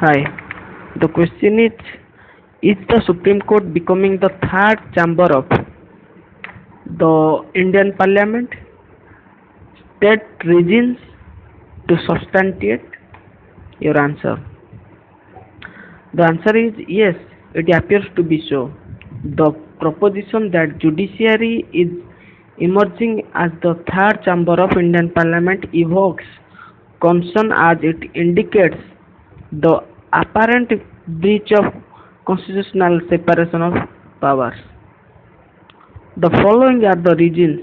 Hi. The question is the Supreme Court becoming the third chamber of the Indian Parliament? State reasons to substantiate your answer. The answer is yes, it appears to be so. The proposition that judiciary is emerging as the third chamber of Indian Parliament evokes concern as it indicates the apparent breach of constitutional separation of powers. The following are the reasons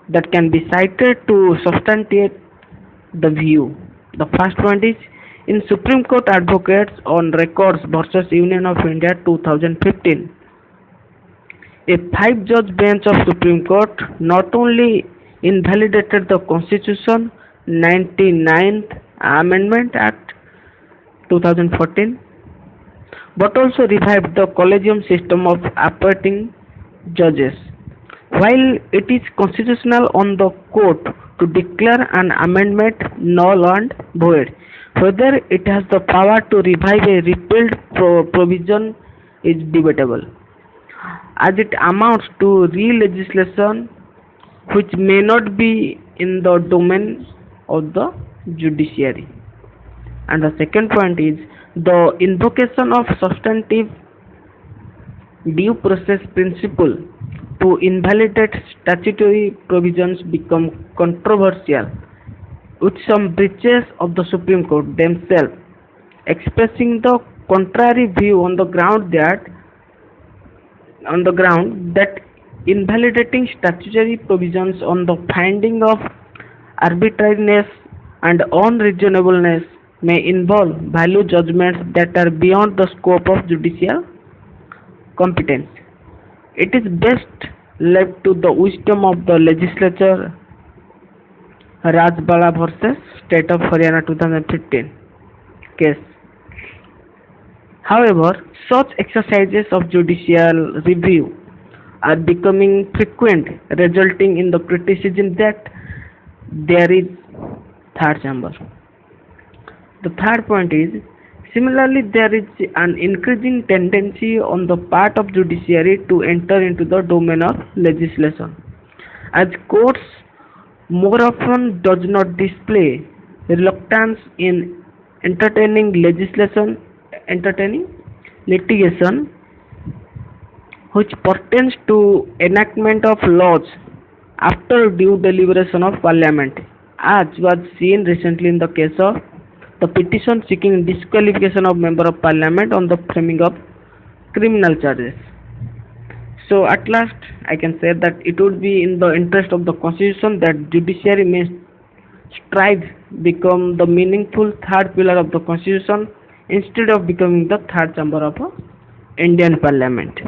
that can be cited to substantiate the view. The first point is in Supreme Court Advocates on Records versus Union of India 2015. A five-judge bench of Supreme Court not only invalidated the Constitution 99th Amendment Act 2014 but also revived the collegium system of appointing judges. While it is constitutional on the court to declare an amendment null and void, whether it has the power to revive a repealed provision is debatable, as it amounts to re-legislation which may not be in the domain of the judiciary. And the second point is the invocation of substantive due process principle to invalidate statutory provisions become controversial, with some breaches of the Supreme Court themselves expressing the contrary view on the ground that invalidating statutory provisions on the finding of arbitrariness and unreasonableness may involve value judgments that are beyond the scope of judicial competence. It is best left to the wisdom of the legislature. Rajbala versus State of Haryana 2015 case. However, such exercises of judicial review are becoming frequent, resulting in the criticism that there is third chamber. The third point is, similarly, there is an increasing tendency on the part of judiciary to enter into the domain of legislation, as courts more often does not display reluctance in entertaining litigation which pertains to enactment of laws after due deliberation of Parliament, as was seen recently in the case of the petition seeking disqualification of Member of Parliament on the framing of criminal charges. So at last I can say that it would be in the interest of the Constitution that judiciary may strive become the meaningful third pillar of the Constitution instead of becoming the third chamber of Indian Parliament.